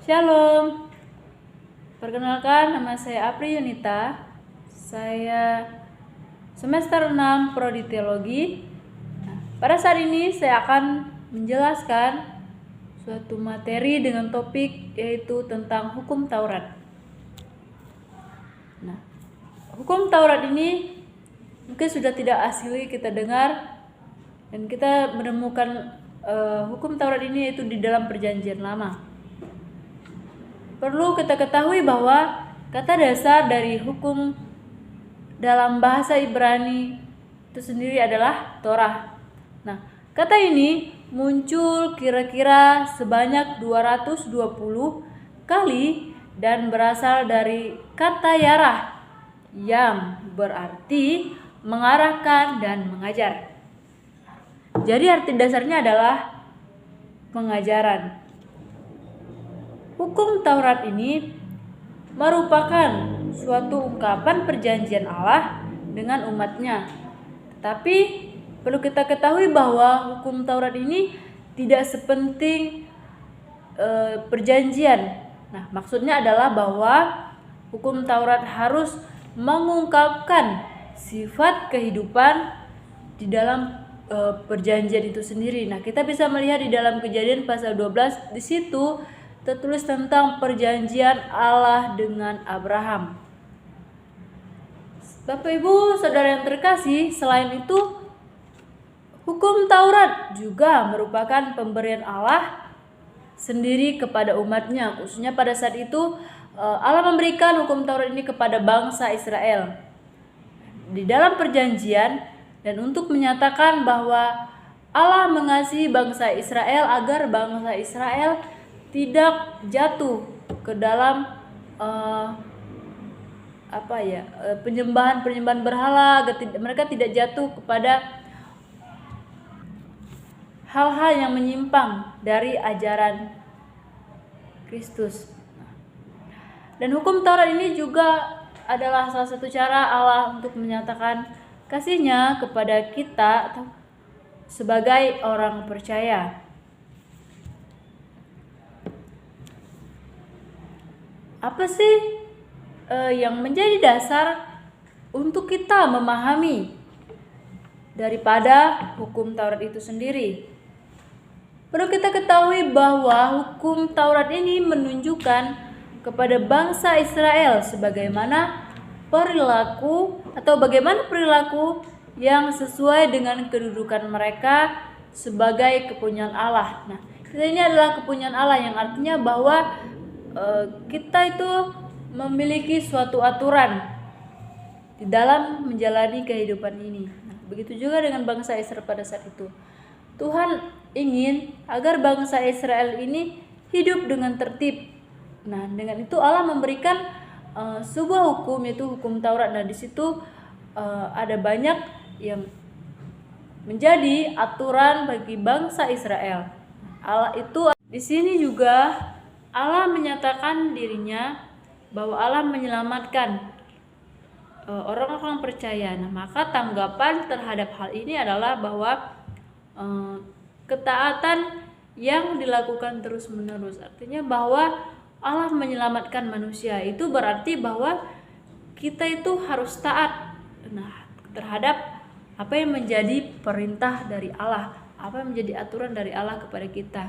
Shalom, perkenalkan nama saya Apri Yunita. Saya semester 6 Prodi Teologi. Pada saat ini saya akan menjelaskan suatu materi dengan topik yaitu tentang hukum Taurat. Hukum Taurat ini mungkin sudah tidak asing kita dengar, dan kita menemukan hukum Taurat ini yaitu di dalam Perjanjian Lama. Perlu kita ketahui bahwa kata dasar dari hukum dalam bahasa Ibrani itu sendiri adalah Torah. Nah, kata ini muncul kira-kira sebanyak 220 kali dan berasal dari kata yarah yang berarti mengarahkan dan mengajar. Jadi arti dasarnya adalah pengajaran. Hukum Taurat ini merupakan suatu ungkapan perjanjian Allah dengan umatnya. Tetapi perlu kita ketahui bahwa hukum Taurat ini tidak sepenting perjanjian. Nah, maksudnya adalah bahwa hukum Taurat harus mengungkapkan sifat kehidupan di dalam perjanjian itu sendiri. Nah, kita bisa melihat di dalam Kejadian pasal 12, di situ tertulis tentang perjanjian Allah dengan Abraham. Bapak Ibu Saudara yang terkasih, selain itu hukum Taurat juga merupakan pemberian Allah sendiri kepada umatnya. Khususnya pada saat itu Allah memberikan hukum Taurat ini kepada bangsa Israel di dalam perjanjian, dan untuk menyatakan bahwa Allah mengasihi bangsa Israel agar bangsa Israel tidak jatuh ke dalam penyembahan berhala. Mereka tidak jatuh kepada hal-hal yang menyimpang dari ajaran Kristus. Dan hukum Taurat ini juga adalah salah satu cara Allah untuk menyatakan kasih-Nya kepada kita sebagai orang percaya. Apa sih yang menjadi dasar untuk kita memahami daripada hukum Taurat itu sendiri? Perlu kita ketahui bahwa hukum Taurat ini menunjukkan kepada bangsa Israel sebagaimana perilaku yang sesuai dengan kedudukan mereka sebagai kepunyaan Allah. Nah, ini adalah kepunyaan Allah, yang artinya bahwa kita itu memiliki suatu aturan di dalam menjalani kehidupan ini. Nah, begitu juga dengan bangsa Israel pada saat itu. Tuhan ingin agar bangsa Israel ini hidup dengan tertib. Nah, dengan itu Allah memberikan sebuah hukum, yaitu hukum Taurat. Nah, di situ ada banyak yang menjadi aturan bagi bangsa Israel. Allah itu di sini juga Allah menyatakan dirinya bahwa Allah menyelamatkan orang-orang percaya. Nah, maka tanggapan terhadap hal ini adalah bahwa ketaatan yang dilakukan terus-menerus. Artinya bahwa Allah menyelamatkan manusia, itu berarti bahwa kita itu harus taat terhadap apa yang menjadi perintah dari Allah, apa yang menjadi aturan dari Allah kepada kita.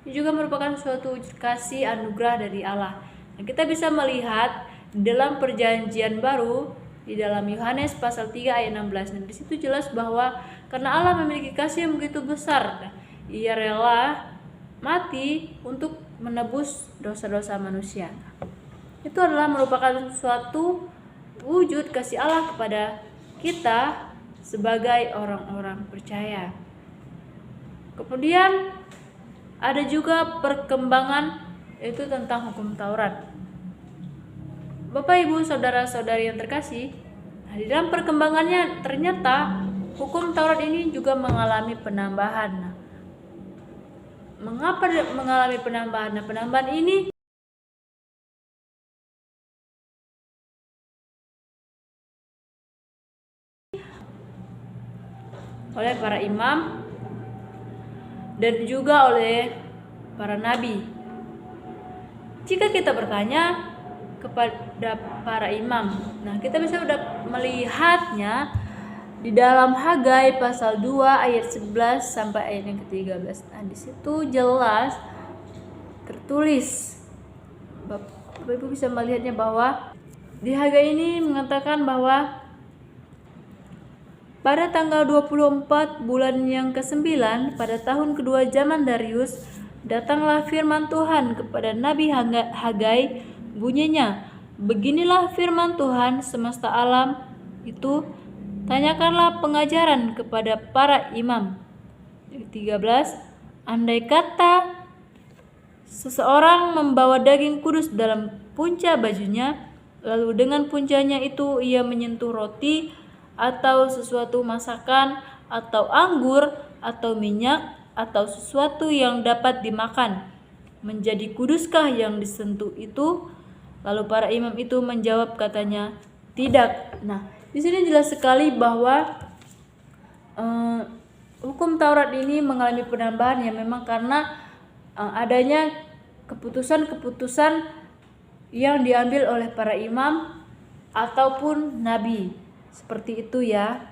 Ini juga merupakan suatu kasih anugerah dari Allah. Dan kita bisa melihat dalam perjanjian baru di dalam Yohanes pasal 3 ayat 16. Dan di situ jelas bahwa karena Allah memiliki kasih yang begitu besar, Ia rela mati untuk menebus dosa-dosa manusia. Itu adalah merupakan suatu wujud kasih Allah kepada kita sebagai orang-orang percaya. Kemudian ada juga perkembangan, yaitu tentang hukum Taurat. Bapak Ibu Saudara-saudari yang terkasih, di dalam perkembangannya ternyata hukum Taurat ini juga mengalami penambahan. Mengapa mengalami penambahan? Nah, penambahan ini oleh para imam dan juga oleh para nabi. jika kita bertanya kepada para imam, nah kita bisa udah melihatnya di dalam Hagai pasal 2 ayat 11 sampai ayat yang ke-13. Nah, di situ jelas tertulis, Bapak Ibu bisa melihatnya bahwa di Hagai ini mengatakan bahwa pada tanggal 24 bulan yang ke-9 pada tahun kedua zaman Darius, datanglah firman Tuhan kepada Nabi Hagai, bunyinya, beginilah firman Tuhan semesta alam itu, tanyakanlah pengajaran kepada para imam. 13. Andai kata seseorang membawa daging kudus dalam punca bajunya, lalu dengan puncanya itu ia menyentuh roti atau sesuatu masakan atau anggur atau minyak atau sesuatu yang dapat dimakan, menjadi kuduskah yang disentuh itu? Lalu para imam itu menjawab katanya, tidak. Nah, di sini jelas sekali bahwa hukum Taurat ini mengalami penambahan ya, memang karena adanya keputusan-keputusan yang diambil oleh para imam ataupun nabi. Seperti itu ya.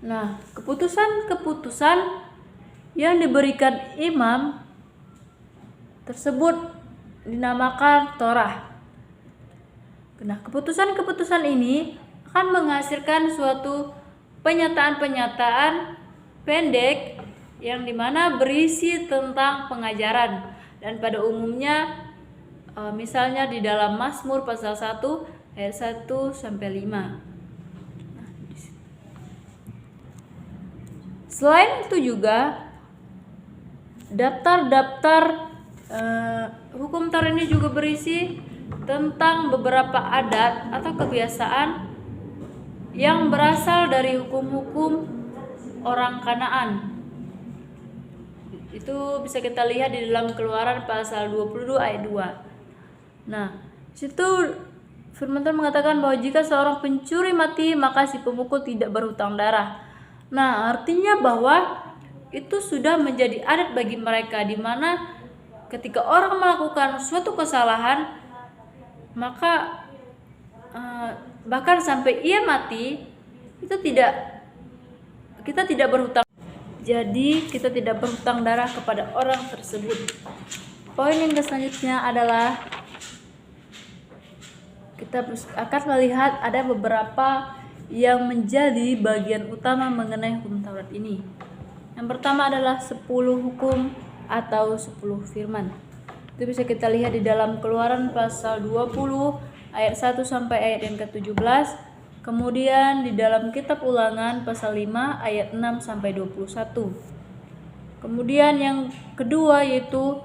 Nah, keputusan-keputusan yang diberikan imam tersebut dinamakan Torah. Nah, keputusan-keputusan ini akan menghasilkan suatu pernyataan-pernyataan pendek yang dimana berisi tentang pengajaran, dan pada umumnya misalnya di dalam Mazmur pasal 1 ayat 1 sampai 5. Selain itu juga daftar-daftar hukum Taurat ini juga berisi tentang beberapa adat atau kebiasaan yang berasal dari hukum-hukum orang Kanaan. Itu bisa kita lihat di dalam Keluaran pasal 22 ayat 2. Nah, situ firman Tuhan mengatakan bahwa jika seorang pencuri mati, maka si pemukul tidak berhutang darah. Nah, artinya bahwa itu sudah menjadi adat bagi mereka, di mana ketika orang melakukan suatu kesalahan, maka bahkan sampai ia mati, kita tidak berhutang. Jadi kita tidak berhutang darah kepada orang tersebut. Poin yang selanjutnya adalah kita akan melihat ada beberapa yang menjadi bagian utama mengenai hukum Taurat ini. Yang pertama adalah 10 hukum atau 10 firman. Itu bisa kita lihat di dalam Keluaran pasal 20 ayat 1 sampai ayat yang ke-17. Kemudian di dalam kitab Ulangan pasal 5 ayat 6 sampai 21. Kemudian yang kedua yaitu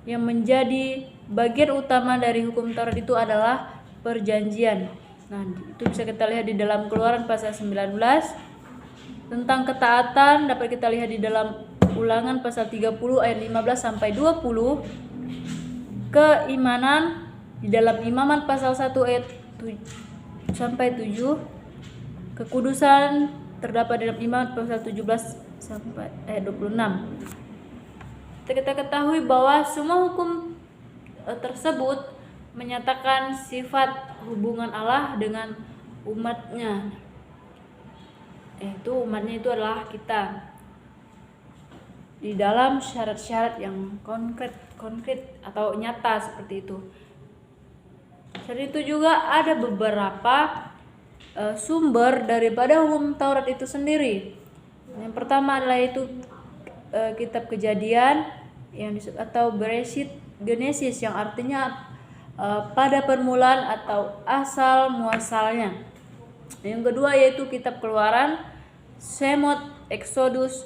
yang menjadi bagian utama dari hukum Taurat itu adalah perjanjian. Nah, itu bisa kita lihat di dalam Keluaran pasal 19. Tentang ketaatan dapat kita lihat di dalam Ulangan pasal 30 ayat 15 sampai 20. Keimanan di dalam Imamat pasal 1 ayat 7 sampai 7. Kekudusan terdapat dalam Imamat pasal 17 sampai ayat 26. Kita ketahui bahwa semua hukum tersebut menyatakan sifat hubungan Allah dengan umatnya, yaitu umatnya itu adalah kita, di dalam syarat-syarat yang konkret atau nyata seperti itu. Selain itu juga ada beberapa sumber daripada hukum Taurat itu sendiri. Yang pertama adalah itu kitab Kejadian yang disebut atau Bereshit, Genesis, yang artinya pada permulaan atau asal muasalnya. Yang kedua yaitu kitab Keluaran, Shemot, Exodus,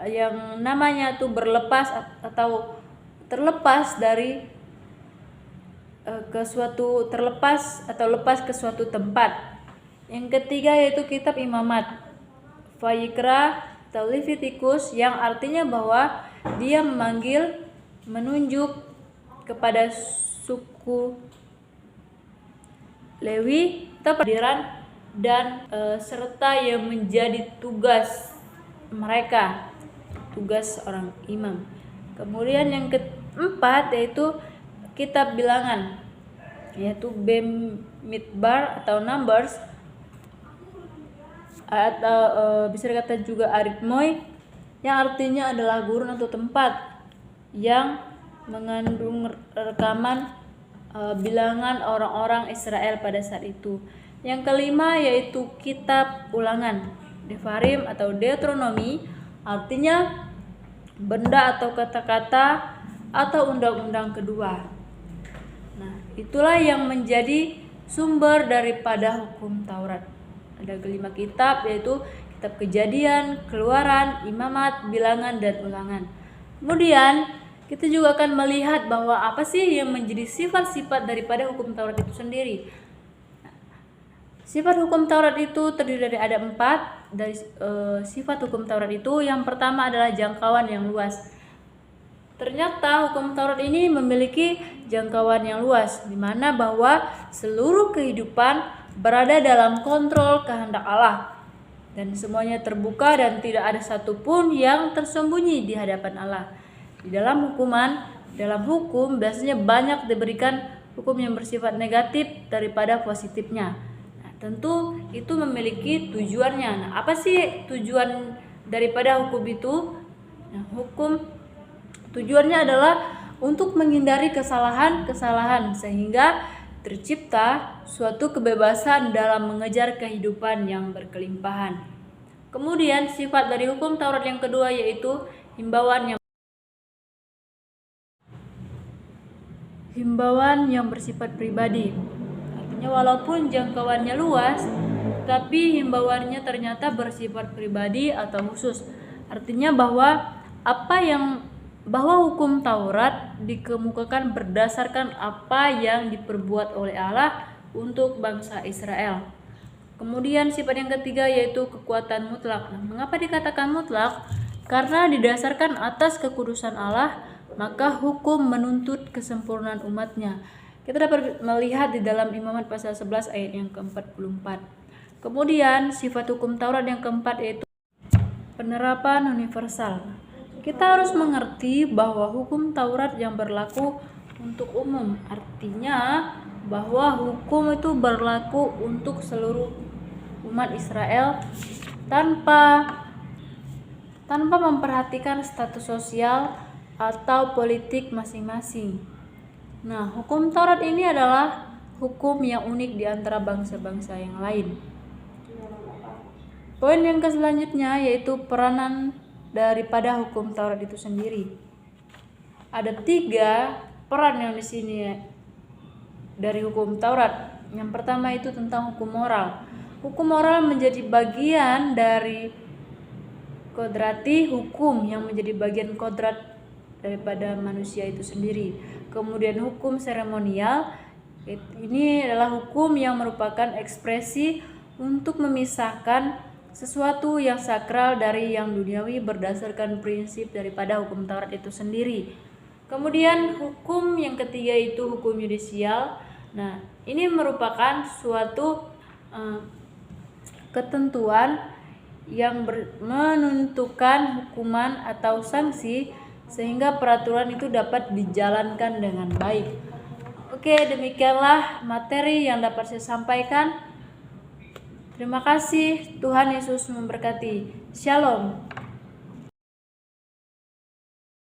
yang namanya itu berlepas atau terlepas dari lepas ke suatu tempat. Yang ketiga yaitu kitab Imamat, Vayikra atau Levitikus, yang artinya bahwa dia menunjuk kepada suku Lewi atau peradiran dan serta yang menjadi tugas mereka, tugas orang imam. Kemudian yang 4 yaitu kitab bilangan, yaitu Bamidbar atau Numbers, atau bisa dikatakan juga aritmoi, yang artinya adalah gurun atau tempat yang mengandung rekaman bilangan orang-orang Israel pada saat itu. Yang kelima yaitu kitab ulangan, Devarim atau Deuteronomi, artinya benda atau kata-kata atau undang-undang kedua. Nah, itulah yang menjadi sumber daripada hukum Taurat. Ada 5 kitab, yaitu kitab Kejadian, Keluaran, Imamat, Bilangan, dan Ulangan. Kemudian kita juga akan melihat bahwa apa sih yang menjadi sifat-sifat daripada hukum Taurat itu sendiri. Sifat hukum Taurat itu terdiri dari ada 4 dari sifat hukum Taurat itu. Yang pertama adalah jangkauan yang luas. Ternyata hukum Taurat ini memiliki jangkauan yang luas, di mana bahwa seluruh kehidupan berada dalam kontrol kehendak Allah, dan semuanya terbuka dan tidak ada satupun yang tersembunyi di hadapan Allah. Di dalam hukum biasanya banyak diberikan hukum yang bersifat negatif daripada positifnya. Nah, tentu itu memiliki tujuannya. Nah, apa sih tujuan daripada hukum itu? Nah, tujuannya adalah untuk menghindari kesalahan-kesalahan sehingga tercipta suatu kebebasan dalam mengejar kehidupan yang berkelimpahan. Kemudian sifat dari hukum Taurat yang kedua yaitu himbauan yang bersifat pribadi. Artinya walaupun jangkauannya luas, tapi himbauannya ternyata bersifat pribadi atau khusus. Artinya bahwa hukum Taurat dikemukakan berdasarkan apa yang diperbuat oleh Allah untuk bangsa Israel. Kemudian sifat yang ketiga yaitu kekuatan mutlak. Nah, mengapa dikatakan mutlak? Karena didasarkan atas kekudusan Allah, maka hukum menuntut kesempurnaan umatnya. Kita dapat melihat di dalam Imamat pasal 11 ayat yang ke-44. Kemudian sifat hukum Taurat yang keempat yaitu penerapan universal. Kita harus mengerti bahwa hukum Taurat yang berlaku untuk umum, artinya bahwa hukum itu berlaku untuk seluruh umat Israel tanpa memperhatikan status sosial atau politik masing-masing. Nah, hukum Taurat ini adalah hukum yang unik di antara bangsa-bangsa yang lain. Poin yang selanjutnya yaitu peranan daripada hukum Taurat itu sendiri. Ada 3 peran yang di sini dari hukum Taurat. Yang pertama itu tentang hukum moral. Hukum moral menjadi bagian dari kodrati hukum yang menjadi bagian kodrat daripada manusia itu sendiri. Kemudian hukum seremonial, ini adalah hukum yang merupakan ekspresi untuk memisahkan sesuatu yang sakral dari yang duniawi berdasarkan prinsip daripada hukum Taurat itu sendiri. Kemudian hukum yang ketiga itu hukum yudisial. Nah, ini merupakan suatu ketentuan yang menentukan hukuman atau sanksi sehingga peraturan itu dapat dijalankan dengan baik. Oke, demikianlah materi yang dapat saya sampaikan. Terima kasih, Tuhan Yesus memberkati. Shalom.